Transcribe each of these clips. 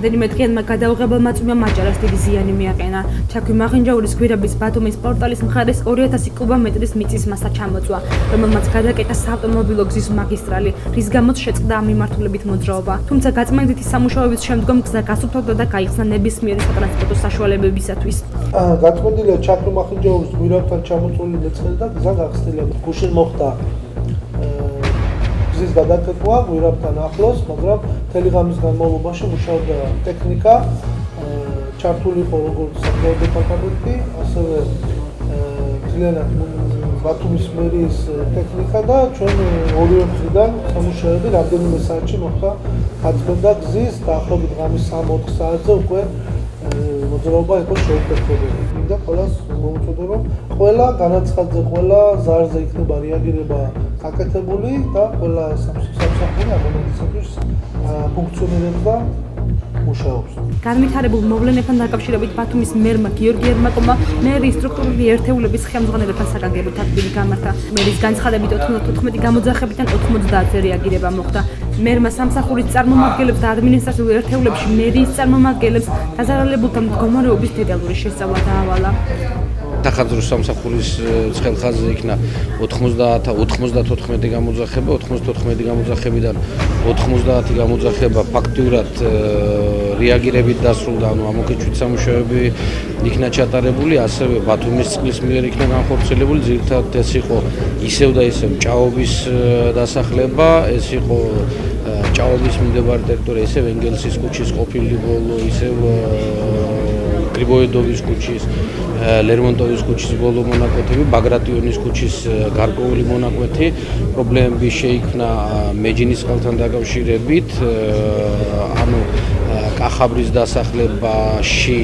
რამდენიმე დღიანმა გადაუღებელმა წვიმამ აჭარას დიდი ზიანი მიაყენა. ჩაქვი მაღინჯაურის გვირაბის ბათუმის პორტალის მხარეს 2000 კუბომეტრის მიწის მასა ჩამოწვა, რომელმაც გადაკეტა საავტომობილო გზის მაგისტრალი, რის გამოც შეწყდა ამ მიმართულებით მოძრაობა. თუმცა გაწმენდითი სამუშაოების შემდგომ გზა გასუფთავდა და გაიხსნა ნებისმიერი სატრანსპორტო საშუალებებისათვის. გაწმენდილია ჩაქვი მაღინჯაურის გვირაბთან ჩამოწვეული მეწყერი და გზა გახსნილია. გუშინ მოხდა გზის გადაკეთვა გვირაბთან ახლოს, მაგრამ მთელი ღამის განმავლობაში მუშაობდა ტექნიკა, ჩართული იყო როგორც სამხედრო დეპარტამენტი, ასევე მთლიანად ბათუმის მერიის ტექნიკა და ჩვენ ორივე მხრიდან სამუშაოები რამდენიმე საათში მოხდა გაწმენდა გზის და ახლობით ღამის 3-4 საათზე უკვე მოძრაობა იყო შეუფერხებელი. მინდა ყველას მოუწოდო, რომ ყველა განაცხადზე, ყველა ზარზე იქნება რეაგირება გაკეთებული და ყველა სამსახური ამ მომენტისათვის ფუნქციონირებს და მუშაობს. განვითარებულ მოვლენებთან დაკავშირებით ბათუმის მერმა გიორგი ერმაკოვმა მერიის სტრუქტურული ერთეულების ხელმძღვანელებთან საგანგებო თათბირი გამართა. მერის განცხადებით 94 გამოძახებიდან 90-ზე რეაგირება მოხდა. მერმა სამსახურის წარმომადგენლებს და ადმინისტრაციულ ერთეულებში მერიის წარმომადგენლებს დაზარალებულთა მდგომარეობის დეტალური შესწავლა დაავალა. სახაზრო სამსახურის ცხელხაზზე იქნა 94 გამოძახება, 94 გამოძახებიდან 90 გამოძახება ფაქტიურად რეაგირებით დასრულდა, ანუ ამოქეჩვით სამუშაოები იქნა ჩატარებული, ასევე ბათუმის წყლის მიერ იქნა განხორციელებული, ძირითადად ეს იყო ისევ და ისევ ჭაობის დასახლება, ეს იყო ჭაობის მიმდებარე ტერიტორია, ისევ ენგელსის ქუჩის ყოფილი ბოლო, ისევ გრიბოედოვის ქუჩის, ლერმონტოვის ქუჩის ბოლო მონაკვეთები, ბაგრატიონის ქუჩის გარკვეული მონაკვეთი, პრობლემები შეიქმნა მეჯინისყელთან დაკავშირებით, ანუ კახაბრის დასახლებაში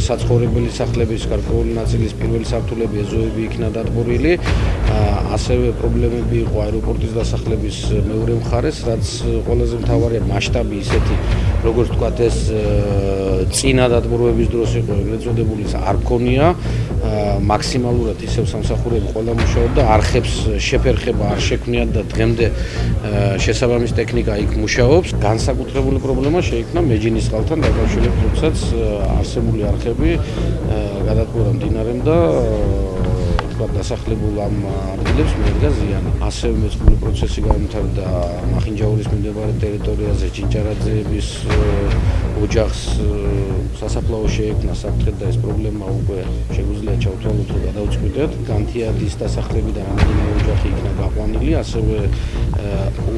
საცხოვრებელი სახლების გარკვეული ნაწილის პირველი სართულები ეზოები იქნა დატბორილი, ასევე პრობლემები იყო აეროპორტის დასახლების მეორე მხარეს, რაც ყველაზე მთავარია მასშტაბი ისეთი, როგორც ვთქვათ, ეს წინა დატბოროების დროს იყო ეგრეთ წოდებული არ ქონია, მაქსიმალურად ისევ სამსახურები ყველა მუშაობდა, არხებს შეფერხება არ შექმნიათ და დღემდე შესაბამის ტექნიკა იქ მუშაობს. განსაკუთრებული პრობლემა შეიქმნა მეჯინისყელთან დაკავშირებით, როდესაც არსებული არხები გადატბორა მდინარემ და დასახლებულ ამ ადგილებს მიედგა ზიანი. ასევე მეწყრული პროცესი გამართდა მახინჯაურის მიმდებარე ტერიტორიაზე ჭინჭარაძეების ოჯახს სასაფლაო შეექმნა საფრთხე და ეს პრობლემა უკვე შეგვიძლია ჩავთვალოთ და გადავწყვიტეთ. განთიადის დასახლებიდან რამდენიმე ოჯახი იქნა გაყვანილი, ასევე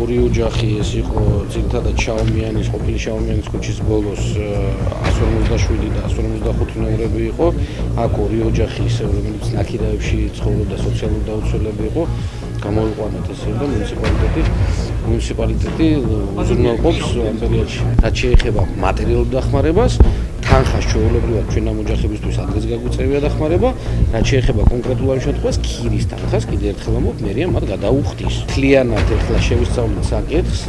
ორი ოჯახი ეს იყო ძირითადად შაუმიანის, ყოფილი შაუმიანის ქუჩის ბოლოს 157 და 155 ნომრები იყო. აქ ორი ოჯახი ისევ რომელიც ნაკირაებში ცხოვრობდა, სოციალური დაუცველები იყო, გამოიყვანეთ ესე და მუნიციპალიტეტი უზრუნველყოფს ამ პერიოდში. რაც შეეხება მატერიალურ დახმარებას, თანხას ჩვეულებრივად ჩვენ ამ ოჯახებისთვის ადგილსგაგუწევია დახმარება, რაც შეეხება კონკრეტულ ამ შემთხვევას ქირის თანხას კიდევ ერთხელ ამბობ, მერია მათ გადაუხდის. მთლიანად ეხლა შევისწავლეთ საკითხს,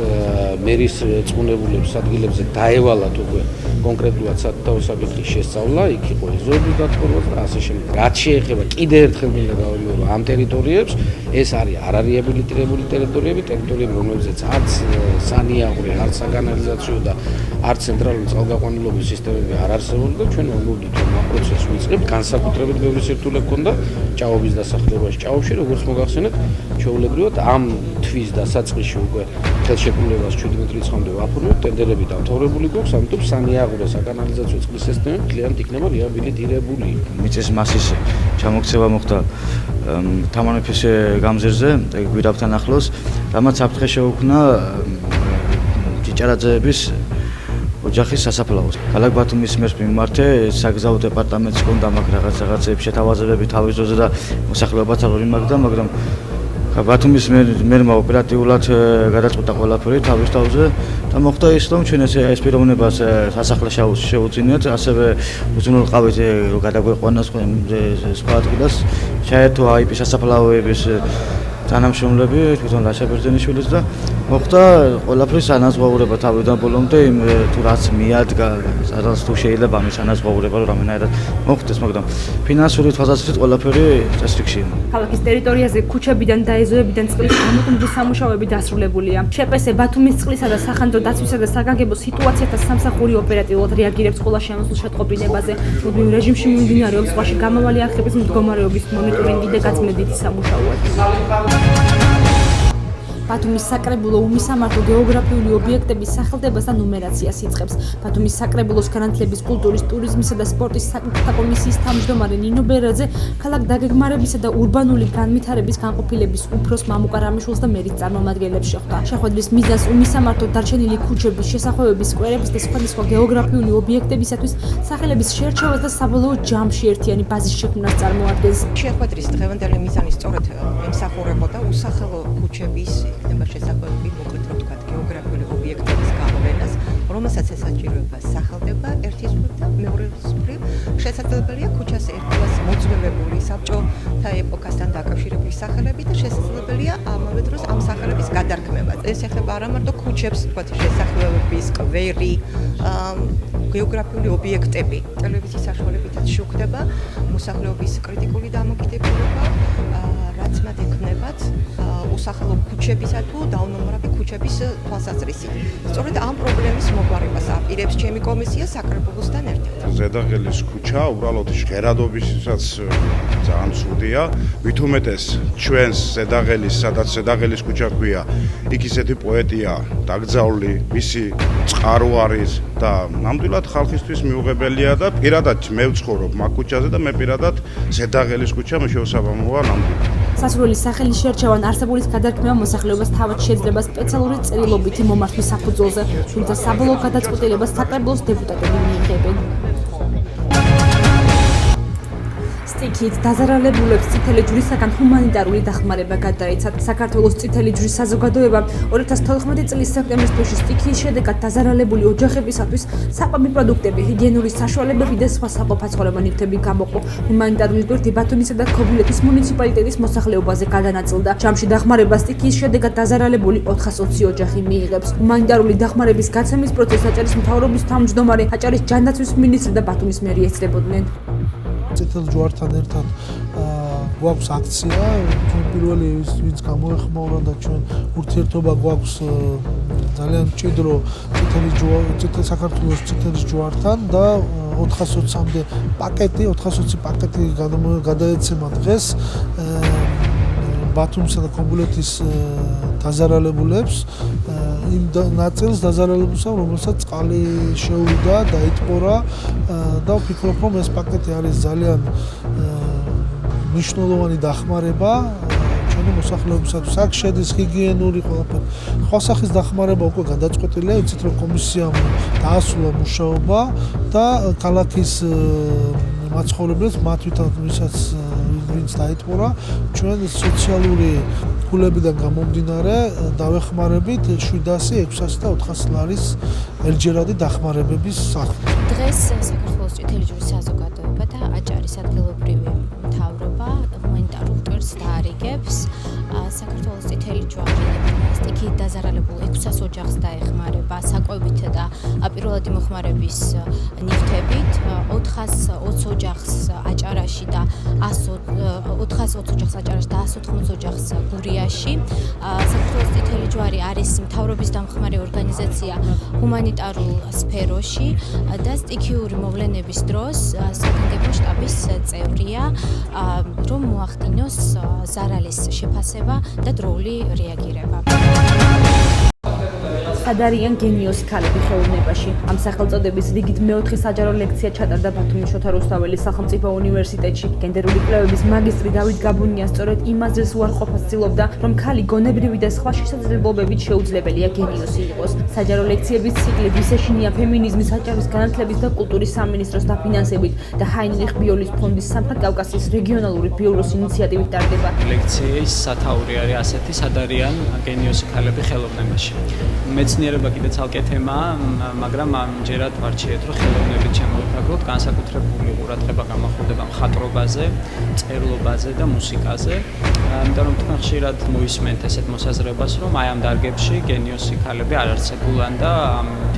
მერის წუნებულებს ადგილებზე დაევალათ უკვე კონკრეტულად სათავე საკითხის შესწავლა, იქ იყო ეზოების დატბორვა და ასე შემდეგ. რაც შეეხება კიდევ ერთხელ მინდა გავიმეორო ამ ტერიტორიებს, ეს არის არარეაბილიტირებული ტერიტორიები, რომლებზეც არც სანიაღვრე, არც საგანალიზაციო და არც ცენტრალური წყალგაყვანილობის სისტემები არ არსებობდა. ჩვენ ვამბობდით, რომ ამ პროცესს ვიწყებთ, განსაკუთრებით ბევრი სირთულე ჰქონდა ჭაობის დასახლებაში. ჭაობში, როგორც მოგახსენეთ, ჩვეულებრივად ამ თვის დასაწყისში უკვე ხელშეკრულებას 17 რიცხვამდე ვაფორმებთ, ტენდერები დამთავრებული გვაქვს, ამიტომ სანიაღვრე, საკანალიზაციო წყლის სისტემები მთლიანად იქნება რეაბილიტირებული. მიწის მასის ჩამოქცევა მოხდა თამარ-მეფის გამზირზე, გვირაბთან ახლოს, რამაც საფრთხე შეუქმნა ჭინჭარაძეების ოჯახის სასაფლაოს. ქალაქ ბათუმის მერს მიმართე საგზაო დეპარტამენტს ჰქონდა მაგ რაღაცეები შეთავაზებები თავის დროზე და მოსახლეობაც არ იმაგდა, მაგრამ ბათუმის მერმა ოპერატიულად გადაწყვიტა ყველაფერი თავის თავზე და მოხდა ის, რომ ჩვენ ეს პიროვნებას სასახლე შევუწინეთ, ასევე უზრუნველყავით რომ გადაგვეყვანას სხვა ადგილას, ჩაერთო IP სასაფლაოების თანამშრომლები, თვითონ ლაშა ბერძენიშვილიც და მოხდა ყველაფრის ანაზღაურება თავიდან ბოლომდე იმ თუ რაც მიადგა, სადაც თუ შეიძლება ამის ანაზღაურება რამენაირად მოხდეს, მაგრამ ფინანსური თვალსაზრისით ყველაფერი წესრიგშია. ქალაქის ტერიტორიაზე ქუჩებიდან და ეზოებიდან წყლის გამოტუმბრის სამუშაოები დასრულებულია. შეპესე ბათუმის წყლისა და სახანძრო დაცვისა და საგანგებო სიტუაციათა სამსახური ოპერატიულად რეაგირებს ყველა შემოსულ შეტყობინებაზე. მუდმივ რეჟიმში მიმდინარეობს ზღვაში გამავალი არხების მდგომარეობის მონიტორინგი და გაწმენდითი სამუშაოები. ბათუმის საკრებულო უმისამართო გეოგრაფიული ობიექტების სახელდებას და ნუმერაციას იწყებს. ბათუმის საკრებულოს განათლების, კულტურის, ტურიზმისა და სპორტის საკითხთა კომისიის თავმჯდომარე ნინო ბერაძე ქალაქ დაგეგმარებისა და ურბანული განვითარების განყოფილების უფროს მამუკა რამიშვილს და მერის წარმომადგენლებს შეხვდა. შეხვედრის მიზანს უმისამართო დარჩენილი ქუჩების, შესახვევების, სკვერების და სხვადასხვა გეოგრაფიული ობიექტებისათვის სახელების შერჩევას და საბოლოო ჯამში ერთიანი ბაზის შექმნას წარმოადგენს. შეხვედრის დღევანდელი მიზანი სწორედ ემსახურებოდა უსახელო ქუჩების იქნება შესახვევები, მოკლედ რომ ვთქვათ, გეოგრაფიული ობიექტების გამოვლენას, რომელსაც ესაჭიროება სახელდება ერთის მხრივ და მეორეს მხრივ შესაძლებელია ქუჩას ერთგვარად მოძველებული საბჭოთა ეპოქასთან დაკავშირებული სახელები და შესაძლებელია ამავე დროს ამ სახელების გადარქმევა. ეს ეხება არა მარტო ქუჩებს, ვთქვათ, შესახვევები, სკვერი, გეოგრაფიული ობიექტები. ტელევიზიის საშუალებითაც შევხვდება მოსახლეობის კრიტიკული დამოკიდებულება, რაც მათ ექმნებათ უსახელო ქუჩებისა თუ დაუნომრები ქუჩების თვალსაზრისით. სწორედ ამ პრობლემის მოგვარებას აპირებს ჩემი კომისია საკრებულოსთან ერთად. ზედაღელის ქუჩა უბრალოდ ჟღერადობისას ძალიან ცუდია. მით უმეტეს ჩვენს ზედაღელის, სადაც ზედაღელის ქუჩა ქვია, იქ ისეთი პოეტია დაკრძალული, მისი წყარო არის და ნამდვილად ხალხისთვის მიუღებელია და პირადად მე ვცხოვრობ მაგ ქუჩაზე და მე პირადად ზედაღელის ქუჩა შეუსაბამოა ნამდვილად. სასურველი სახელის შერჩევან არსებულის გადარქმევა მოსახლეობას თავად შეძლება სპეციალური წერილობითი მომართვის საფუძველზე, თუმცა საბოლოო გადაწყვეტილებას საკრებულოს დეპუტატები მიიღებენ. სტიქით დაზარალებულებს წითელი ჯვრისაგან ჰუმანიტარული დახმარება გადაეცათ. საქართველოს წითელი ჯვრის საზოგადოებამ 2014 წლის სექტემბრის თვეში სტიქიის შედეგად დაზარალებული ოჯახებისათვის საკვები პროდუქტები, ჰიგიენური საშუალებები და სხვა საყოფაცხოვრებო ნივთები გამოყო. ჰუმანიტარული გვერდი ბათუმისა და ქობულეთის მუნიციპალიტეტის მოსახლეობაზე გადანაწილდა. ჯამში დახმარება სტიქიის შედეგად დაზარალებული 420 ოჯახი მიიღებს. ჰუმანიტარული დახმარების გაცემის პროცესს აჭარის მთავრობის თავმჯდომარე, აჭარის ჯანდაცვის მინისტრი და ბათუმის მერი ეცდებოდნენ. წითელ ჯვართან ერთად გვაქვს აქცია, ჩვენ პირველი ვინც გამოეხმაურა და ჩვენ ურთიერთობა გვაქვს ძალიან მჭიდრო წითელ საქართველოს წითელი ჯვართან და 420-მდე პაკეტი, 420 პაკეტი გადაეცემა დღეს ბათუმისა და ქობულეთის დაზარალებულებს იმ ნაწილს დაზარალებულსა, რომელსაც წყალი შეუვიდა, დაიტყორა და ვფიქრობ, რომ ეს პაკეტი არის ძალიან მნიშვნელოვანი დახმარება ჩვენი მოსახლეობისათვის. აქ შედის ჰიგიენური ყველაფერი. ხალხის დახმარება უკვე გადაწყვეტილია, იცით რომ კომისიამ დაასრულა მუშაობა და ქალაქის მაცხოვრებლებს მათ ვისაც ვინც დაიტყორა, ჩვენ სოციალური ფულებიდან გამომდინარე დავეხმარებით 700, 600 და 400 ლარის ელჯერადი დახმარებების სახით. დღეს საქართველოს წითელი ჯვრის საზოგადოება და აჭარის ადგილობრივი მთავრობა ჰუმანიტარულ ტვერს დაარიგებს. საქართველოს წითელი ჯვარი სტიქიით დაზარალებულ 600 ოჯახს დაეხმარება საკვებით და პირველადი მოხმარების ნივთებით, 420 ოჯახს აჭარაში და 420 ოჯახს აჭარაში და 180 ოჯახს გურიაში. საქართველოს წითელი ჯვარი არის მთავრობის დამხმარე ორგანიზაცია ჰუმანიტარულ სფეროში და სტიქიური მოვლენების დროს საგანგებო შტაბის წევრია, რომ მოახდინოს ზარალის შეფასება და დროული რეაგირება. სად არიან გენიოსი ქალები ხელოვნებაში? ამ სახელწოდების რიგით მეოთხე საჯარო ლექცია ჩატარდა ბათუმის შოთა რუსთაველის სახელმწიფო უნივერსიტეტში. გენდერული კვლევების მაგისტრი დავით გაბუნია სწორედ იმაზე უარყოფას ცდილობდა, რომ ქალი გონებრივი და სხვა შესაძლებლობებით შეუძლებელია გენიოსი იყოს. საჯარო ლექციების ციკლი ვისეშინია ფემინიზმის, აჭარის განათლების და კულტურის სამინისტროს დაფინანსებით და ჰაინრიხ ბიოლის ფონდის სამხრეთ კავკასიის რეგიონალური ბიუროს ინიციატივით ტარდება. ლექციის სათაური არის ასეთი, სად არიან გენიოსი ქალები ხელოვნებაში. მეც მეცნიერება კიდე ცალკე თემაა, მაგრამ ამჯერად ვარჩიეთ, რომ ხელოვნებით შემოვიფარგლოთ, განსაკუთრებული ყურადღება გამახვილდება მხატვრობაზე, წერლობაზე და მუსიკაზე. იმიტომ რომ თქვენ ხშირად მოისმენთ ესეთ მოსაზრებას, რომ აი ამ დარგებში გენიოსი ქალები არ არსებულან და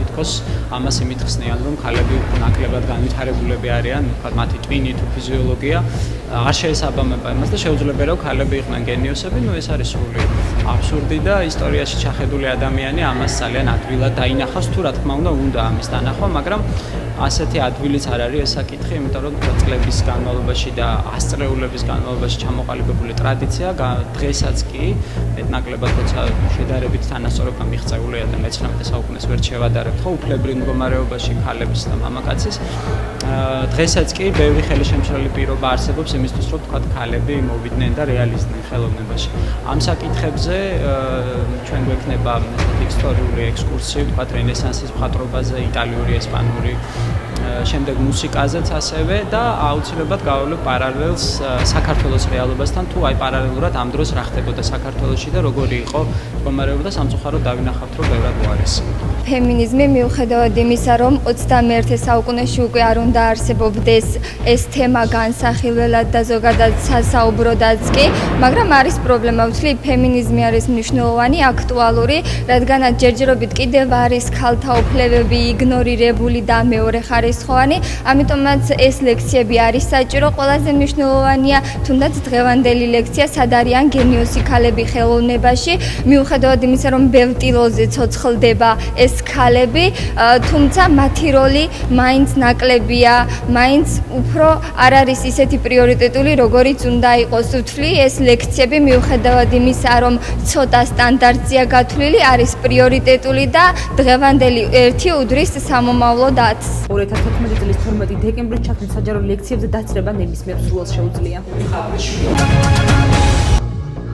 თითქოს ამას იმით ხსნიან, რომ ქალები უფრო ნაკლებად განვითარებულები არიან, ვთქვათ, მათი ტვინი თუ ფიზიოლოგია არ შეესაბამება იმას და შეუძლებელია რომ ქალები იყვნენ გენიოსები, ეს არის სრული აბსურდი და ისტორიაში ჩახედული ადამიანი ამას ძალიან ადვილად დაინახავს, თუ რა თქმა უნდა ამის დანახვა, მაგრამ ასეთი ადვილიც არ არის ეს საკითხი, იმიტომ რომ წლების განმავლობაში და ასწლეულების განმავლობაში ჩამოყალიბებული ტრადიცია დღესაც კი მეტნაკლებად როცა შედარებით თანასწორობა მიღწეულია და მე-19 საუკუნეს ვერ შევადარებთ ხო უფლებრივ მდგომარეობაში ქალების და მამაკაცის დღესაც კი ბევრი ხელშემშლელი პირობა არსებობს იმისთვის რომ თქვა ქალები მოვიდნენ და რეალიზდნენ ხელოვნებაში. ამ საკითხებზე ჩვენ გვექნება ისტორიული ექსკურსია თქვა რენესანსის მხატვრობაზე, იტალიური, ესპანური შემდეგ მუსიკაზეც ასევე და აუცილებლად გავავლებ პარალელს საქართველოს რეალობასთან თუ აი პარალელურად ამ დროს რა ხდებოდა საქართველოში და როგორი იყო მდგომარეობა და სამწუხაროდ დავინახავთ რომ ბევრად უარესი. ფემინიზმი მიუხედავად იმისა რომ 21 საუკუნეში უკვე არ უნდა არსებობდეს ეს თემა განსახილველად და ზოგადად სასაუბროდაც კი, მაგრამ არის პრობლემა, ვთვლი ფემინიზმი არის მნიშვნელოვანი, აქტუალური, რადგანაც ჯერჯერობით კიდევ არის ქალთა უფლებები იგნორირებული და მეორე ხარისხოვანი, ამიტომაც ეს ლექციები არის საჭირო, ყველაზე მნიშვნელოვანია თუნდაც დღევანდელი ლექცია სად არიან გენიოსი ქალები ხელოვნებაში, მიუხედავად იმისა რომ ბევრ ტილოზე ცოცხლდება ეს ქალები, თუმცა მათი როლი მაინც ნაკლებია, მაინც უფრო არ არის ისეთი პრიორიტეტული, როგორიც უნდა იყოს. ვთვლი, ეს ლექციები მიუხედავად იმისა, რომ ცოტა სტანდარტზეა გათვლილი, არის პრიორიტეტული და დღევანდელი ერთი უდრის სამომავლო დათს. 2014 წლის 12 დეკემბრის ჩათვლით საჯარო ლექციებზე დაწრება ნებისმიერ სრულს შეუძლია.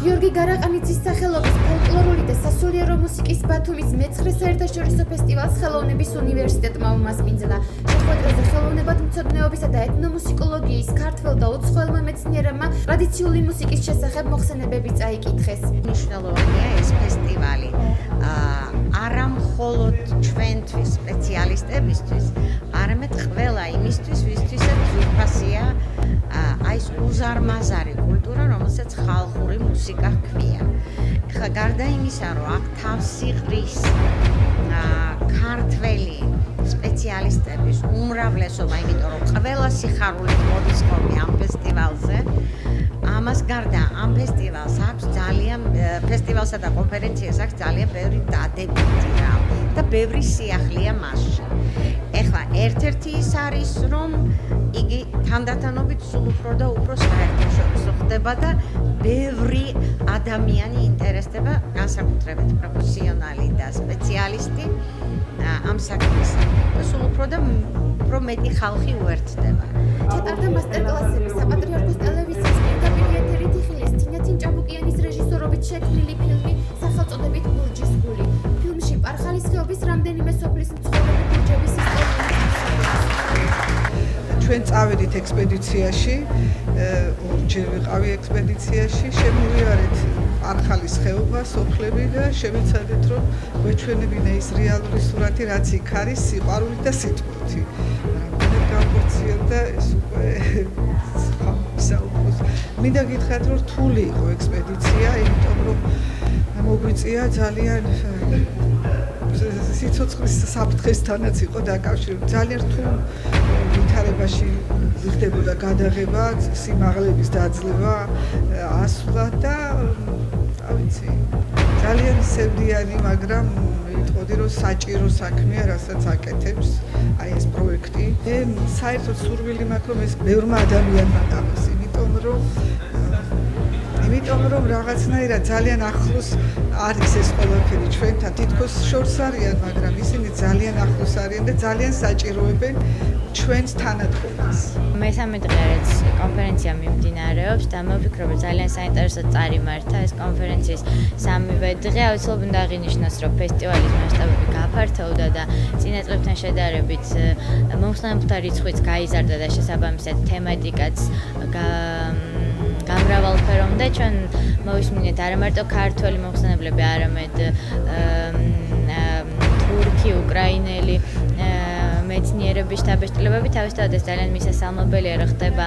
გიორგი გარაყანიძის სახელობის ფოლკლორული და სასულიერო მუსიკის ბათუმის მე-9 საერთაშორისო ფესტივალს ხელოვნების უნივერსიტეტმა უმასპინძლა. შეხვედრაზე ხელოვნებათმცოდნეობისა და ეთნომუსიკოლოგიის ქართველ და უცხოელმა მეცნიერებმა ტრადიციული მუსიკის შესახებ მოხსენებები წაიკითხეს. მნიშვნელოვანია ეს ფესტივალი. არა მხოლოდ ჩვენთვის, სპეციალისტებისთვის, არამედ ყველა იმისთვის, ვისთვისაც ძვირფასია აი ეს უზარმაზარი კულტურა, რომელსაც ხალხური მუსიკა ჰქვია. ხა გარდა იმისა, რომ აქ თავსი ღრის ქართველი სპეციალისტების უმრავლესობა, იმიტომ რომ ყველა სიხარულით მოდის ხოლმე ამ ფესტივალზე. ამას გარდა ამ ფესტივალს აქვს ძალიან ფესტივალსა და კონფერენციას აქვს ძალიან ბევრი დადებითი რამ და ბევრი სიახლეა მასში. ეხლა ერთ-ერთი ის არის, რომ იგი თანდათანობით სულ უფრო და უფრო საერთაშორისო ხდება და ბევრი ადამიანი ინტერესდება, განსაკუთრებით პროფესიონალი და სპეციალისტი ამ საქმესა. და სულ უფრო და უფრო მეტი ხალხი უერთდება. ჩატარდა მასტერკლასები საპატრიარქოს ტელევიზიის პირდაპირ ეთერით იხილეს თინათინ ჭაბუკიანის რეჟისორობით შექმნილი ფილმი სახელწოდებით ბურჯის გული. ფილმში პარხალის ხეობის რამდენიმე სოფლის მცხოვრები ბურჯების ისტორია. ჩვენ წავედით ექსპედიციაში, ორჯერ ვიყავი ექსპედიციაში, შემოვიარეთ პარხალის ხეობა, სოფლები და შევიცადეთ, რომ გვეჩვენებინა ის რეალური სურათი, რაც იქ არის, სიყვარულით და სიტყვით. რამდენად გავხორციელდა ეს უკვე საუბრობს. მინდა გითხრათ, რომ რთული იყო ექსპედიცია, იმიტომ რომ მოგვიწია ძალიან სიცოცხლის საფრთხესთანაც იყო დაკავშირებული. ძალიან რთულ ვითარებაში ხდებოდა გადაღება, სიმაღლების დაძლევა, ასვლა და ავიცი. ძალიან სევდიანი, მაგრამ ვიტყოდი, რომ საჭირო საქმეა, რასაც აკეთებს აი ეს პროექტი. საერთოდ სურვილი მაქვს, რომ ეს ბევრმა ადამიანმა დაღოს, იმიტომ რომ რაღაცნაირად ძალიან ახლოს არის ეს ყველაფერი ჩვენთან, თითქოს შორს არიან, მაგრამ ისინი ძალიან ახლოს არიან და ძალიან საჭიროებენ ჩვენს თანადგომას. მესამე დღე რაც კონფერენცია მიმდინარეობს და მე ვფიქრობ, რომ ძალიან საინტერესო წარიმართა ეს კონფერენციის სამივე დღე. აუცილებლად უნდა აღინიშნოს, რომ ფესტივალის მასშტაბები გაფართოვდა და წინა წლებთან შედარებით მომხსენებელთა რიცხვიც გაიზარდა და შესაბამისად თემატიკაც გამრავალფეროვდა. ჩვენ მოვისმინეთ არა მარტო ქართველი მომხსენებლები, არამედ მეხი უკრაინელი მეცნიერების შტაბ-ეტილებები თავისთავად ეს ძალიან მისასალმებელი არ ხდება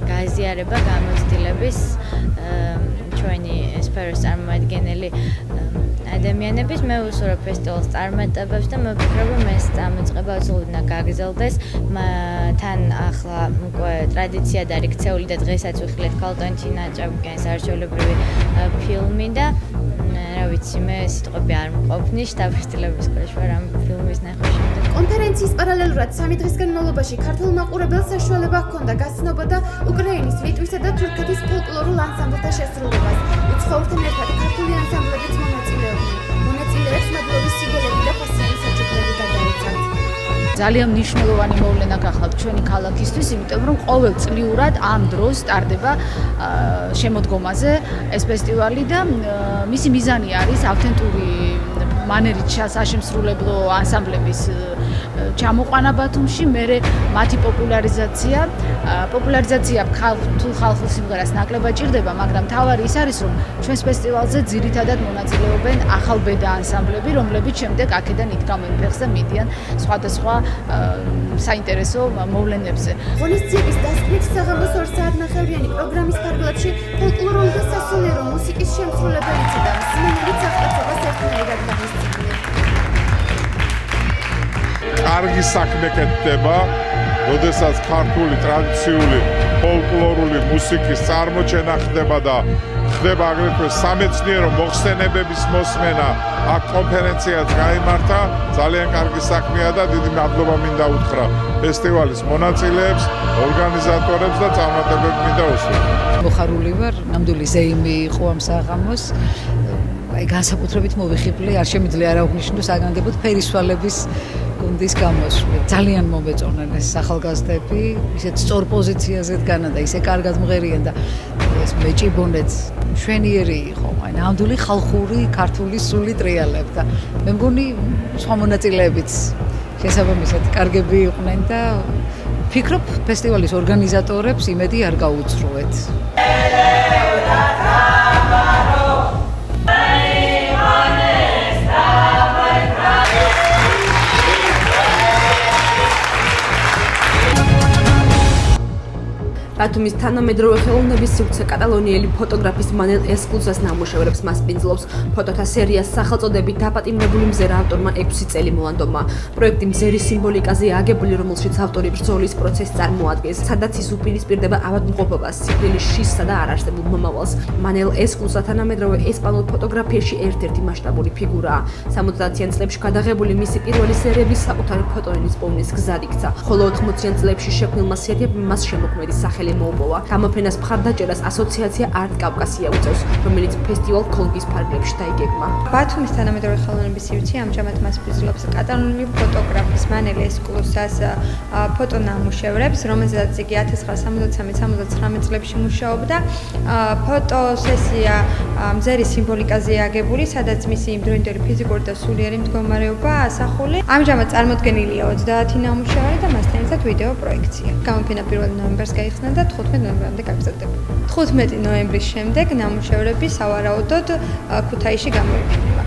გაზიარება გამოცდილების ჩვენი სფეროს წარმომადგენელი ადამიანების მე ვუსურვებ ფესტივალს წარმატებებს და მოვფიქრებ რომ ეს წამოწყება უცვლელად გაგრძელდეს თან ახლა უკვე ტრადიციად არის ქცეული და დღესაც ვიხილეთ ქალტონჩინა ჭაბუკიანის არჩეულებრივი ფილმი და რა ვიცი მე სიტყვები არ მყოფნის შტაბ-ეტილების სკოლაში ვარ ამ ფილმის ნახვის შემდეგ კონფერენციის პარალელურად 3 დღის განმავლობაში ქართულ მაყურებელს საშუალება ჰქონდა გაცნობა უკრაინის, ლიტვისა და თურქეთის ფოლკლორულ ანსამბლთა შესრულებას. უცხოურთან ერთად ქართული ანსამბლებიც მონაწილეობდნენ. მონაწილეებს მადლობის სიგელები და ფასიანი საჩუქრები გადაეცათ. ძალიან მნიშვნელოვანი მოვლენა გახლავთ ჩვენი ქალაქისთვის, იმიტომ რომ ყოველწლიურად ამ დროს სტარდება შემოდგომაზე ეს ფესტივალი და მისი მიზანი არის ავთენტური მანერით საშემსრულებლო ანსამბლების ჩამოყვანა ბათუმში, მერე მათი პოპულარიზაცია ქართულ ხალხურ სიმღერას ნაკლებად ჭირდება, მაგრამ თავარი ის არის, რომ ჩვენს ფესტივალზე ძირითადად მონაწილეობენ ახალბედა ანსამბლები, რომლებიც შემდეგ აქედან იდგამენ ფეხს და მიდიან სხვადასხვა საინტერესო მოვლენებზე. ღონისძიების დასკვნით საღამოს 2 საათნახევრიანი პროგრამის ფარგლებში ფოლკლორული და სასულიერო მუსიკის შემსრულებელიც და მსმენელიც აღწევას ერთმანეთად გამოსცემდნენ. კარგი საქმე კეთდება, როდესაც ქართული ტრადიციული ფოლკლორული მუსიკის წარმოჩენა ხდება და ხდება აგრეთვე სამეცნიერო მოხსენებების მოსმენა. აქ კონფერენციაც გაიმართა, ძალიან კარგი საქმეა და დიდი მადლობა მინდა უთხრა ფესტივალის მონაწილეებს, ორგანიზატორებს და წარმატებებს მინდა უსურვო. მოხარული ვარ, ნამდვილი ზეიმი იყო ამ საღამოს. აი განსაკუთრებით მოვიხიბლი, არ შემიძლია არ აღვნიშნო საგანგებოდ ფერისვალების გუნდის გამოსვლა. ძალიან მომეწონეს ახალგაზრდები, ისეთ სწორ პოზიციაზე დგანა და ისე კარგად მღერიან და ეს მეჭიბონეც მშვენიერი იყო. აი ნამდვილი ხალხური ქართული სული ტრიალებდა. მე მგონი სხვა მონაწილეებიც შესაბამისად კარგები იყვნენ და ვფიქრობ ფესტივალის ორგანიზატორებს იმედი არ გაუცრუეთ. ბათუმის თანამედროვე ხელოვნების სივრცე კატალონიელი ფოტოგრაფის მანელ ესკულსას ნამუშევრებს მასპინძლობს. ფოტოთა სერიას სახელწოდებით დაპატიმრებული მზერა ავტორმა 6 წელი მოანდომა. პროექტი მზერის სიმბოლიკაზე აგებული, რომელშიც ავტორი ბრძოლის პროცესს წარმოადგენს, სადაც ის უპირისპირდება ავადმყოფობას, სიკვდილის შიშსა და არარსებულ მომავალს. მანელ ესკულსა თანამედროვე ესპანურ ფოტოგრაფიაში ერთ-ერთი მასშტაბური ფიგურაა. 70-იან წლებში გადაღებული მისი პირველი სერიების საკუთარი ფოტოენის პოვნის გზად იქცა, ხოლო 80-იან წლებში შექმნილმა სერიებმა მას შემოქმედი სახელი მოუპოვა. გამოფენას მხარდაჭერას ასოციაცია Art Caucasia უწევს, რომელიც ფესტივალ კონგის ფარგლებში დაიგეგმა. ბათუმის თანამედროვე ხელოვნების სივრცე ამჟამად მასპინძლობს კატალონიელი ფოტოგრაფის მანელ ესკულსას ფოტონამუშევრებს, რომელზეც იგი 1973-79 წლებში მუშაობდა. ფოტოსესია მზერის სიმბოლიკაზე აგებული, სადაც მისი იმდროინდელი ფიზიკური და სულიერი მდგომარეობა ასახული. ამჟამად წარმოდგენილია 30 ნამუშევარი და მასთან ერთად ვიდეო პროექცია. გამოფენა 1 ნოემბერს გაიხსნა და 15 ნოემბრამდე გაგრძელდება. 15 ნოემბრის შემდეგ ნამუშევრები სავარაუდოდ ქუთაისში გამოიფინება.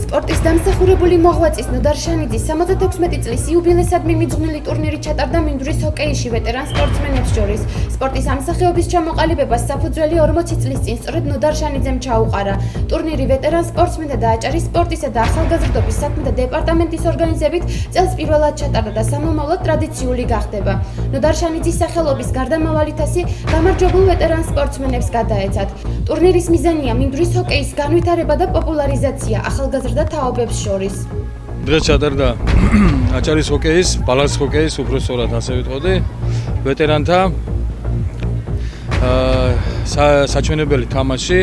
სპორტის დამსახურებული მოღვაწის ნოდარ შანიძის 76 წლის იუბილესადმი მიძღვნილი ტურნირი ჩატარდა მინდვრის ჰოკეიში ვეტერან სპორტსმენებს შორის. სპორტის ამსახეობის ჩამოყალიბებას საფუძველი 40 წლის წინ სწორედ ნოდარ შანიძემ ჩაუყარა. ტურნირი ვეტერან სპორტსმენთა და აჭარის სპორტისა და ახალგაზრდობის საქმეთა დეპარტამენტის ორგანიზებით წელს პირველად ჩატარდა და სამომავლოდ ტრადიციული გახდება. ნოდარ შანიძის სახელობის გარდამავალი თასი გამარჯვებულ ვეტერან სპორტსმენებს გადაეცათ. ტურნირის მიზანია მინდვრის ჰოკეის განვითარება და პოპულარიზაცია ახალგაზრდა თაობებს შორის. დღეს ჩატარდა აჭარის ჰოკეის, ბალანს ჰოკეის, უბრალოდ ასე ვიტყოდი, ვეტერანთა საჩვენებელი თამაში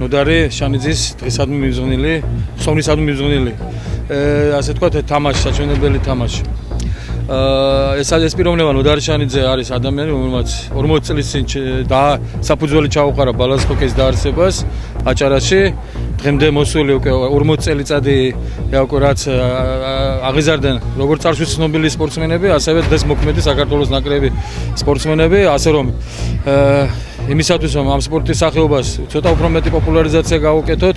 ნოდარი შანიძის დღესადმი მიბრძნილი, ხსოვნისადმი მიბრძნილი. ასე თქვა თამაში, საჩვენებელი თამაში. ეს პიროვნება ნოდარი შანიძე არის ადამიანი, რომელმაც 40 წლის წინ და საფუძველი ჩაუყარა ბალანს ჰოკეის დაარსებას აჭარაში. დღემდე მოსული უკვე 40 წელიწადი უკვე რაც აღიზარდნენ როგორც წარსულის ცნობილი სპორტსმენები, ასევე დღეს მოქმედი საქართველოს ნაკრები სპორტსმენები, ასე რომ იმისათვის რომ ამ სპორტის სახეობას ცოტა უფრო მეტი პოპულარიზაცია გავუკეთოთ,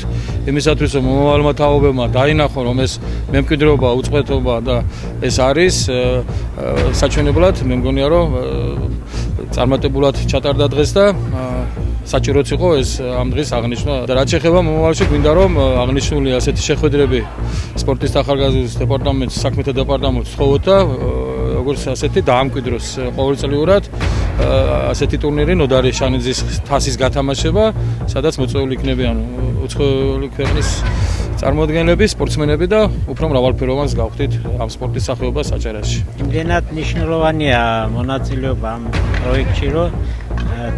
იმისათვის რომ მომავალმა თაობებმა დაინახონ რომ ეს მემკვიდრეობა, უწყვეტობა და ეს არის საჩვენებლად, მე მგონია რომ წარმატებულად ჩატარდა დღეს და საჭიროც იყო ეს ამ დღის აღნიშვნა და რაც შეეხება მომავალში გვინდა რომ აღნიშნული ასეთი შეხვედრები სპორტის ახალგაზრდობის დეპარტამენტის საქმეთა დეპარტამენტს თხოვოთ და როგორც ასეთი დაამკვიდროს ყოველწლიურად ასეთი ტურნირი ნოდარი შანიძის თასის გათამაშება, სადაც მოწვეული იქნებიან უცხოელი ქვეყნის წარმოადგენლები, სპორტსმენები და უფრო მრავალფეროვანს გავხდით ამ სპორტის სახეობას აჭარაში. იმდენად მნიშვნელოვანია მონაწილეობა ამ პროექტში, რომ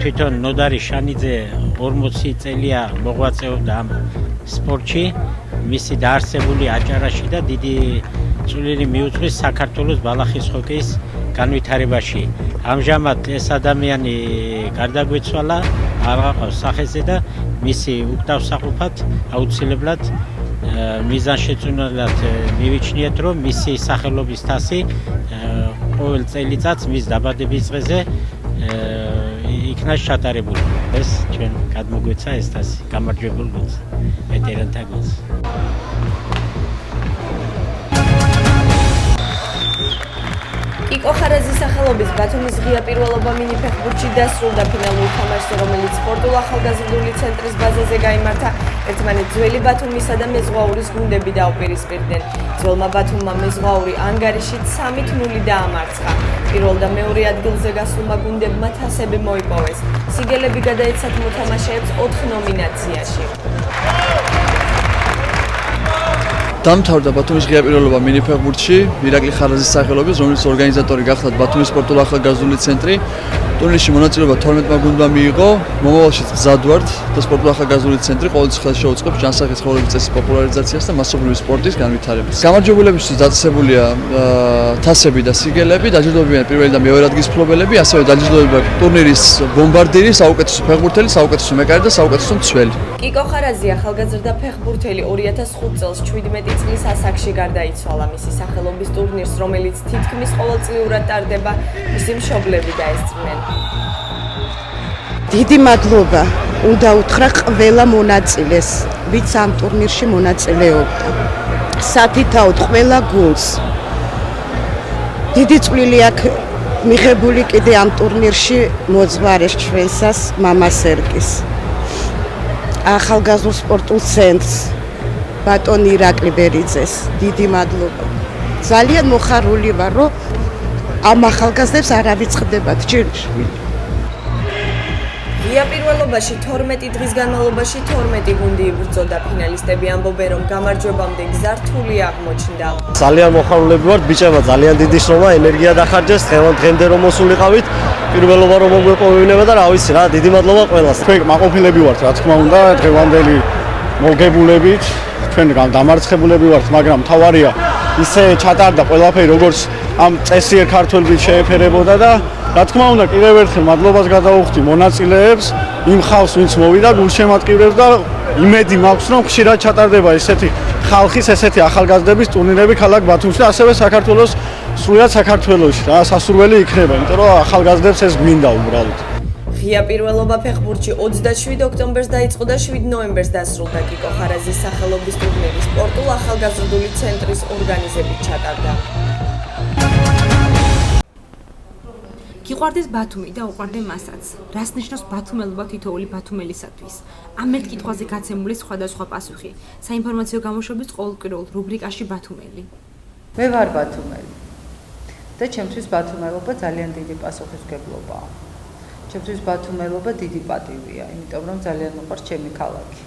თვითონ ნოდარი შანიძე 40 წელია მოღვაწეობდა ამ სპორტში, მისი დაარსებული აჭარაში და დიდი წვლილი მიუძღვის საქართველოს ბალახის ჰოკეის განვითარებაში. ამჟამად ეს ადამიანი გარდაგვეცვალა, არ გყავს სახეზე და მისი უკდავსაყოფად აუცილებლად მიზანშეწონილად მივიჩნიეთ, რომ მისი სახელობის თასი ყოველ წელიწადს მის დაბადების დღეზე იქნა ჩატარებული. ეს ჩვენ გადმოგვეცა ეს თასი. გამარჯვებულ გულს, ვეტერანთა გულს. კიკო ხარაზის სახელობის ბათუმის ღია პირველობა მინი ფეხბურთში დასრულდა ფინალურ თამაშზე, რომელიც სპორტულ ახალგაზრდული ცენტრის ბაზაზე გაიმართა. ერთმანეთს ძველი ბათუმისა და მეზღვაურის გუნდები დაუპირისპირდნენ. ძველმა ბათუმმა მეზღვაური ანგარიშით 3-0 დაამარცხა. პირველ და მეორე ადგილზე გასულმა გუნდებმა თასები მოიპოვეს. სიგელები გადაეცათ მოთამაშეებს 4 ნომინაციაში. დამთავრდა ბათუმის ღია პირველობა მინი ფეხბურთში ირაკლი ხარაზის სახელობის, რომლის ორგანიზატორი გახლდათ ბათუმის სპორტულ ახალგაზრდული ცენტრი. ტურნირში მონაწილეობა 12-მა გუნდმა მიიღო. მომავალში გზად ვართ და სპორტულ ახალგაზრდული ცენტრი ყოველთვის ხელს შეუწყობს ჯანსაღი ცხოვრების წესის პოპულარიზაციას და მასობრივი სპორტის განვითარებას. გამარჯვებულებისთვის დაწესებულია თასები და სიგელები, დაჯილდოებიან პირველი და მეორე ადგილის მფლობელები, ასევე დაჯილდოება ტურნირის ბომბარდირი, საუკეთესო ფეხბურთელი, საუკეთესო მეკარე და საუკეთესო მცველი. კიკო ხარაზი ახალგაზრდა ფეხბურთელი 2005 წელს 17 წლის ასაკში გარდაიცვალა. მისი სახელობის ტურნირს, რომელიც თითქმის ყოველწლიურად ტარდება, მისი მშობლები დაესწრნენ. დიდი მადლობა უნდა უთხრა ყველა მონაწილეს, ვინც ამ ტურნირში მონაწილეობდა. სათითაოდ ყველა გუნდს. დიდი წვლილი აქვს მიღებული კიდე ამ ტურნირში მოძღვარეს ჩვენსას მამა სერგის. ახალგაზრდულ სპორტულ ცენტრს ბატონ ირაკლი ბერიძეს დიდი მადლობა. ძალიან მოხარული ვარ, რომ ამ ახალგაზრდებს არ ავიწყდებათ ჯერში. ღია პირველობაში 12 დღის განმავლობაში 12 გუნდი იბრძოდა. ფინალისტები ამბობენ, რომ გამარჯვებამდე გზა რთული აღმოჩნდა. ძალიან მოხარულები ვართ, ბიჭებმა ძალიან დიდი შრომა, ენერგია დახარჯეს, დღემდე რომ მოსულიყავით, პირველობა რომ მოგვეპოვებინება და რა ვიცი რა, დიდი მადლობა ყველას. ჩვენ მაყოფილები ვართ, რა თქმა უნდა, დღევანდელი მოგებულებით, ჩვენ დამარცხებულები ვართ, მაგრამ თავარია ისე ჩატარდა ყველაფერი, როგორც ამ წესიერ ქართველებით შეეფერებოდა და რა თქმა უნდა, კიდევ ერთხელ მადლობას გადავუხდი მონაწილეებს, იმ ხალხს, ვინც მოვიდა გულშემატკივრებს და იმედი მაქვს, რომ ხშირად ჩატარდება ესეთი ხალხის, ესეთი ახალგაზრდების ტურნირები ქალაქ ბათუმში და ასევე საქართველოს, სრულად საქართველოში რა სასურველი იქნება, იმიტომ რომ ახალგაზრდებს ეს გვინდა უბრალოდ. ღია პირველობა ფეხბურთში 27 ოქტომბერს დაიწყო და 7 ნოემბერს დასრულდა. კიკო ხარაზის სახელობის ტურნირი სპორტულ ახალგაზრდული ცენტრის ორგანიზებით ჩატარდა. გიყვარდეს ბათუმი და უყვარდე მასაც. რას ნიშნავს ბათუმელობა თითოეული ბათუმელისათვის? ამ ერთ კითხვაზე გაცემული სხვადასხვა პასუხი. საინფორმაციო გამოშვების ყოველკვირეულ რუბრიკაში ბათუმელი. მე ვარ ბათუმელი. და ჩემთვის ბათუმელობა ძალიან დიდი პასუხისმგებლობაა. ჩემთვის ბათუმელობა დიდი პატივია, იმიტომ რომ ძალიან მიყვარს ჩემი ქალაქი.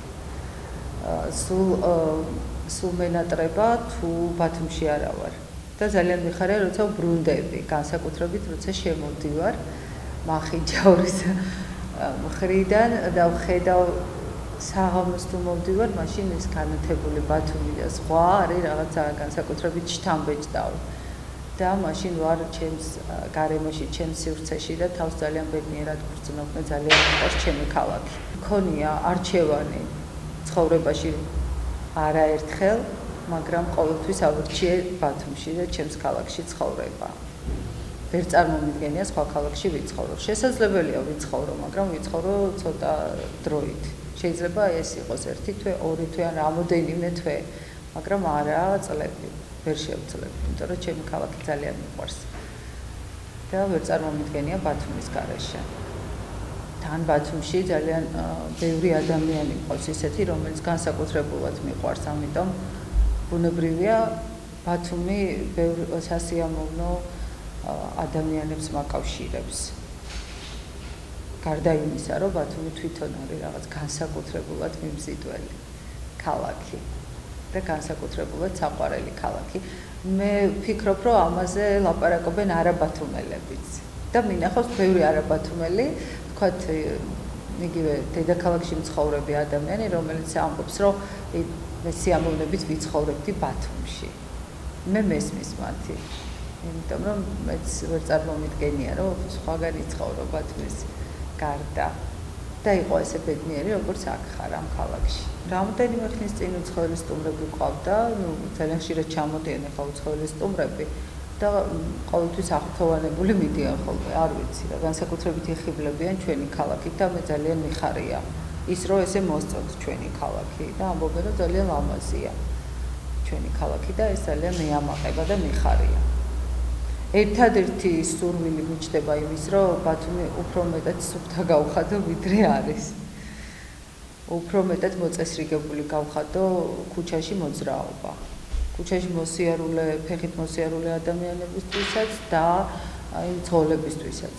სულ მენატრება თუ ბათუმში არა ვარ. და ძალიან მიხარია, როცა ვბრუნდები, განსაკუთრებით როცა შემოვდივარ მახინჯაურის მხრიდან და ვხედავ საღამოს თუ მოვდივარ, მაშინ ეს განათებული ბათუმი და სხვა არის რაღაცა განსაკუთრებით შთამბეჭდავ. და მაშინ ვარ ჩემს გარემოში, ჩემს სივრცეში და თავს ძალიან ბედნიერად ვგრძნობ, მე ძალიან მიყვარს ჩემი ქალაქი. მქონია არჩევანი ცხოვრებაში არაერთხელ, მაგრამ ყოველთვის ავირჩიე ბათუმში და ჩემს ქალაქში ცხოვრება. ვერ წარმომიდგენია სხვა ქალაქში ვიცხოვრო. შესაძლებელია ვიცხოვრო, მაგრამ ვიცხოვრო ცოტა დროით. შეიძლება ეს იყოს 1 თვე, 2 თვე ან რამოდენიმე თვე, მაგრამ არა წლები. ვერ შევძლებ, იმიტომ რომ ჩემი ქალაქი ძალიან მიყვარს. და ვერ წარმომიდგენია ბათუმის გარეშე. თან ბათუმში ძალიან ბევრი ადამიანი ყავს ისეთი, რომელიც განსაკუთრებულად მიყვარს, ამიტომ ბუნებრივია ბათუმი ბევრ სასიამოვნო ადამიანებს მაკავშირებს. გარდა იმისა, რომ ბათუმი თვითონ არის რაღაც განსაკუთრებულად მიმზიდველი ქალაქი და განსაკუთრებულად საყვარელი ქალაქი. მე ვფიქრობ, რომ ამაზე ლაპარაკობენ არაბათუმელებიც და მინახავს ბევრი არაბათუმელი, თქვათ იგივე დედაქალაქში მცხოვრები ადამიანი, რომელიც ამბობს, რომ მე სიამოვნებით ვიცხოვრებდი ბათუმში. მე მესმის მათი. იმიტომ რომ მეც ვერ წარმომიდგენია, რომ სხვაგან იცხოვრო ბათუმის გარდა და იყო ესე ბედნიერი, როგორც აქ ხარ ამ ქალაქში. რამდენიმე ხნის წინ უცხოელი სტუმრები ყავდა, ძალიან ხშირად ჩამოდიან ახლა უცხოელი სტუმრები და ყოველთვის აღფრთოვანებული მიდიან ხოლმე, არ ვიცი რა, განსაკუთრებით იხიბლებიან ჩვენი ქალაქით და მე ძალიან მიხარია ის, რომ ესე მოსწონთ ჩვენი ქალაქი და ამბობენ, რომ ძალიან ლამაზია ჩვენი ქალაქი და ეს ძალიან მეამაყება და მიხარია. ერთადერთი სურვილი მიჩნდება იმის, რომ ბათუმი უფრო მეტად სუფთა გავხადო, ვიდრე არის. უფრო მეტად მოწესრიგებული გავხადო ქუჩაში მოძრაობა. ქუჩაში მოსიარულე, ფეხით მოსიარულე ადამიანებისთვისაც და აი მძღოლებისთვისაც.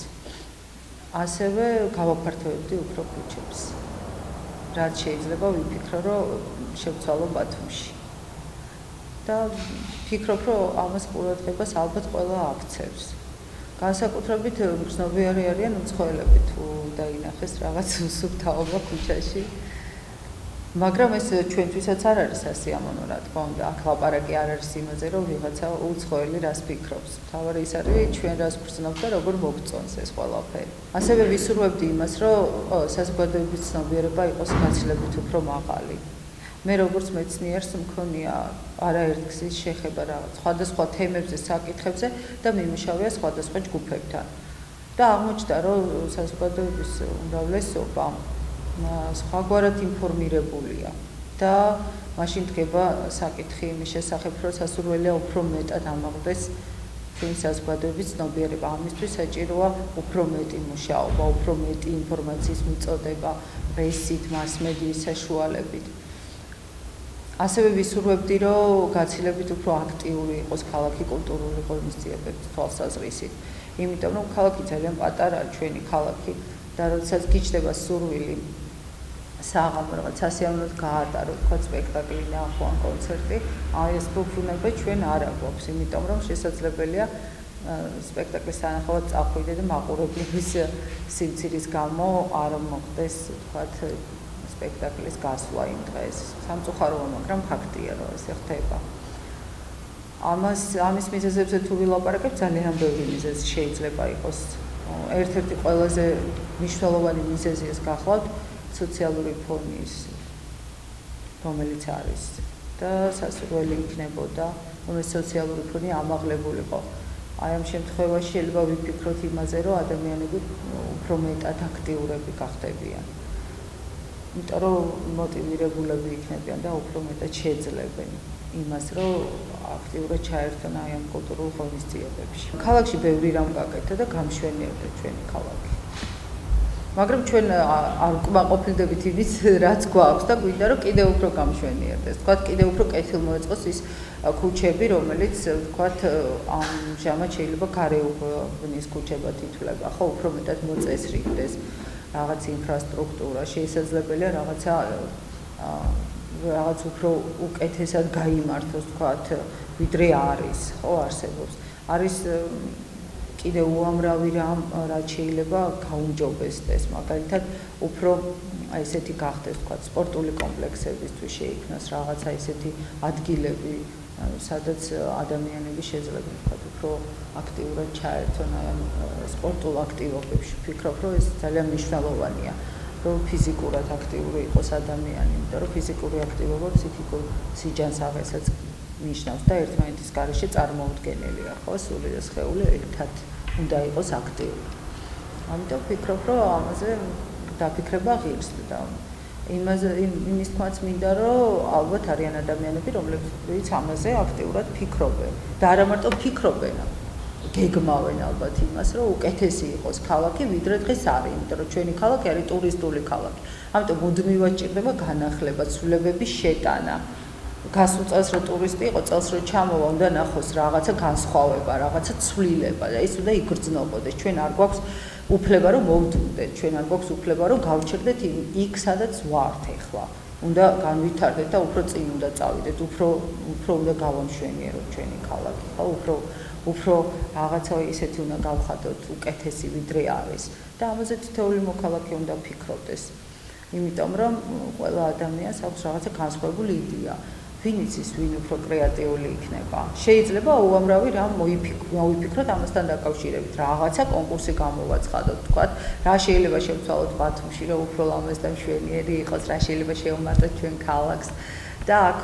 ასევე გავაფართოვებდი უფრო ქუჩებს. რაც შეიძლება ვიფიქრო, რომ შევცვალო ბათუმში. და ფიქრობ, რომ ამას ყურადღებას ალბათ ყველა აქცევს. განსაკუთრებით გრძნობიარე არიან უცხოელები თუ დაინახეს რაღაც სუფთაობა ქუჩაში. მაგრამ ეს ჩვენთვისაც არ არის სასიამოვნო, რა თქმა უნდა, აქ ლაპარაკი არ არის იმაზე, რომ ვიღაცა უცხოელი რას ფიქრობს. თავარი ის არის, ჩვენ რას ვგრძნობთ და როგორ მოგწონს ეს ყველაფერი. ასევე ვისურვებდი იმას, რომ საზოგადოების ცნობიერება იყოს გაცილებით უფრო მაღალი. მე როგორც მეცნიერს მქონია არაერთგზის შეხება რაღაც სხვადასხვა თემებზე, საკითხებზე და მიმუშავია სხვადასხვა ჯგუფებთან. და აღმოჩნდა, რომ საზოგადოების უმრავლესობა სხვაგვარად ინფორმირებულია და მაშინ დგება საკითხი იმის შესახებ, რომ სასურველია უფრო მეტად ამაღლდეს ჩვენი საზოგადოების ცნობიერება. ამისთვის საჭიროა უფრო მეტი მუშაობა, უფრო მეტი ინფორმაციის მიწოდება პრესით, მასმედიის საშუალებით. ასევე ვისურვებდი, რომ გაცილებით უფრო აქტიური იყოს ქალაქი კულტურული ღონისძიებების თვალსაზრისით. იმიტომ რომ ქალაქი ძალიან პატარაა ჩვენი ქალაქი და როდესაც გიჩნდება სურვილი საღამო რაღაც სასიამოვნოდ გაატარო, თქვა სპექტაკლი, ნახო ან კონცერტი, აი ეს ფუფუნება ჩვენ არ აქვს, იმიტომ რომ შესაძლებელია სპექტაკლის სანახავად წახვიდე და მაყურებლების სიმცირის გამო არ მოხდეს, თქვათ სპექტაკლის გასვლა იმ დღეს. სამწუხაროა, მაგრამ ფაქტია, რომ ესე ხდება. ამის მიზეზებზე თუ ვილაპარაკებ, ძალიან ბევრი მიზეზი შეიძლება იყოს. ერთ-ერთი ყველაზე მნიშვნელოვანი მიზეზი ეს გახლავთ სოციალური ფონის, რომელიც არის და სასურველი იქნებოდა, რომ ეს სოციალური ფონი ამაღლებულიყო. აი ამ შემთხვევაში შეიძლება ვიფიქროთ იმაზე, რომ ადამიანები უფრო მეტად აქტიურები გახდებიან. იმიტომ რომ მოტივირებულები იქნებიან და უფრო მეტად შეძლებენ იმას, რომ აქტიურად ჩაერთონ აი ამ კულტურულ ღონისძიებებში. ქალაქში ბევრი რამ გაკეთდა და გამშვენიერდა ჩვენი ქალაქი. მაგრამ ჩვენ არ უკმაყოფილდებით იმის, რაც გვაქვს და გვინდა რომ კიდევ უფრო გამშვენიერდეს. თქვათ კიდევ უფრო კეთილმოეწყოს ის ქუჩები, რომელიც თქვათ ამჟამად შეიძლება გარეუბნის ქუჩებად ითვლება, ხო, უფრო მეტად მოწესრიგდეს. რაღაც ინფრასტრუქტურა, შესაძლებელია რაღაც უფრო უკეთესად გაიმართოს, თქვათ, ვიდრე არის, ხო, არსებობს. არის კიდევ უამრავი რამ, რაც შეიძლება გაუმჯობესდეს, მაგალითად, უფრო აი ესეთი გახდეს, თქვათ, სპორტული კომპლექსებისთვის შეიქმნას რაღაცა ესეთი ადგილები, სადაც ადამიანები შეძლებენ, თქვათ, უფრო აქტიურად ჩაერთონ აი ამ სპორტულ აქტივობებში. ვფიქრობ, რომ ეს ძალიან მნიშვნელოვანია. რომ ფიზიკურად აქტიური იყოს ადამიანი, იმიტომ რომ ფიზიკური აქტივობა ფსიქიკურ სიჯანს აღესაც ნიშნავს და ერთმანეთის გარეშე წარმოუდგენელია, ხო, სული და სხეული ერთად უნდა იყოს აქტიური. ამიტომ ვფიქრობ, რომ ამაზე დაფიქრება ღირს და იმის თქმაც მინდა, რომ ალბათ არიან ადამიანები, რომლებიც ამაზე აქტიურად ფიქრობენ და არა მარტო ფიქრობენ, გეგმავენ ალბათ იმას, რომ უკეთესი იყოს ქალაქი, ვიდრე დღეს არის, იმიტომ რომ ჩვენი ქალაქი არის ტურისტული ქალაქი. ამიტომ მუდმივად ჭირდება განახლება, ცვლილებების შეტანა. გასულ წელს რო ტურისტი იყო, წელს რო ჩამოვა, უნდა ნახოს რაღაცა განსხვავება, რაღაცა ცვლილება და ის უნდა იგრძნობოდეს. ჩვენ არ გვაქვს უფლება რომ მოვდუნდეთ, ჩვენ არ გვაქვს უფლება რომ გავჩერდეთ იქ, სადაც ვართ ახლა. უნდა განვითარდეთ და უფრო წინ უნდა წავიდეთ, უფრო უნდა გავამშვენიეროთ ჩვენი ქალაქი, ხო, უფრო რაღაცა ისეთი უნდა გავხადოთ უკეთესი ვიდრე არის და ამაზე თითოეული მოქალაქე უნდა ფიქრობდეს. იმიტომ რომ ყველა ადამიანს აქვს რაღაცა განსხვავებული იდეა. ვინ იცის, ვინ უფრო კრეატიული იქნება. შეიძლება უამრავი რამ მოვიფიქროთ ამასთან დაკავშირებით, რაღაცა კონკურსი გამოვაცხადოთ, თქვათ, რა შეიძლება შევცვალოთ ბათუმში, რომ უფრო ლამაზ და მშვენიერი იყოს, რა შეიძლება შევმართოთ ჩვენ ქალაქს. და აქ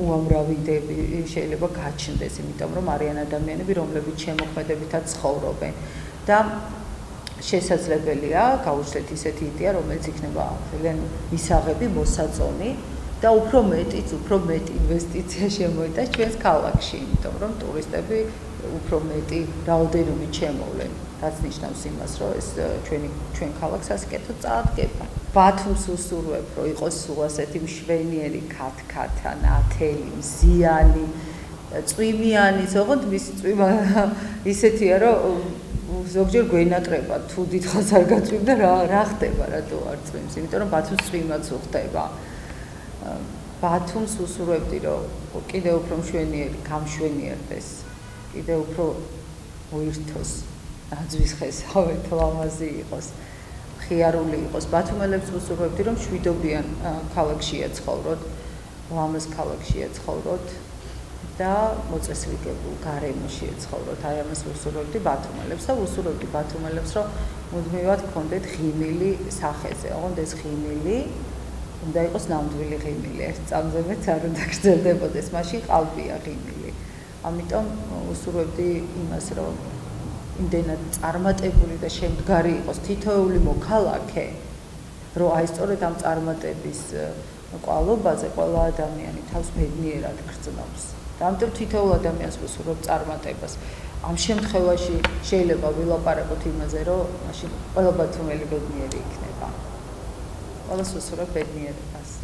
უამრავი იდეები შეიძლება გაჩნდეს, იმიტომ რომ არიან ადამიანები, რომლებიც შემოქმედებითაც ცხოვრობენ და შესაძლებელია გავუჩნდეთ ისეთი იდეა, რომელიც იქნება ძალიან მისაღები, მოსაწონი და უფრო მეტ ინვესტიცია შემოიტანს ჩვენს ქალაქში, იმიტომ რომ ტურისტები უფრო მეტი რაოდენობით შემოვლენ, რაც ნიშნავს იმას, რომ ეს ჩვენ ქალაქს ასკეთო წაადგება. ბათუმს უსურვებ, რომ იყოს სულ ასეთი მშვენიერი ქათქათა, ნათელი, მზიანი, წვიმიანი, ოღონდ მისი წვიმა ისეთია, რომ ზოგჯერ გვენატრება, თუ დიდხანს არ გაწვიმდა, რა ხდება, რატო არ წვიმს, იმიტომ რომ ბათუმს წვიმაც უხდება. ბათუმს უსურვებდი, რომ კიდევ უფრო მშვენიერი გამშვენიერდეს, კიდევ უფრო მოირთოს, ნაძვის ხესავით, ლამაზი იყოს, ხიარული იყოს. ბათუმელებს უსურვებდი, რომ მშვიდობიან ქალაქშია ცხოვროთ, ლამაზ ქალაქშია ცხოვროთ და მოწესრიგებულ გარემოში ცხოვროთ. აი ამას უსურვებდი ბათუმელებს და უსურვებდი ბათუმელებს, რომ მუდმივად გქონდეთ ღიმილი სახეზე. ოღონდ ეს ღიმილი უნდა იყოს ნამდვილი ღიმილი, ეს წამზემეც არ უნდა გრძელდებოდეს, მაშინ ყალბია ღიმილი. ამიტომ უსურვებდი იმას, რომ იმდენად წარმატებული და შემდგარი იყოს თითოეული მოქალაქე, რომ აი სწორედ ამ წარმატების კვალობაზე ყველა ადამიანი თავს ბედნიერად გრძნობს. და ამიტომ თითოეულ ადამიანს უსურვებ წარმატებას. ამ შემთხვევაში შეიძლება ვილაპარაკოთ იმაზე, რომ მაშინ ყველა ბათუმელი ბედნიერი იქნება. ყველას უსურვებ ბედნიერებას.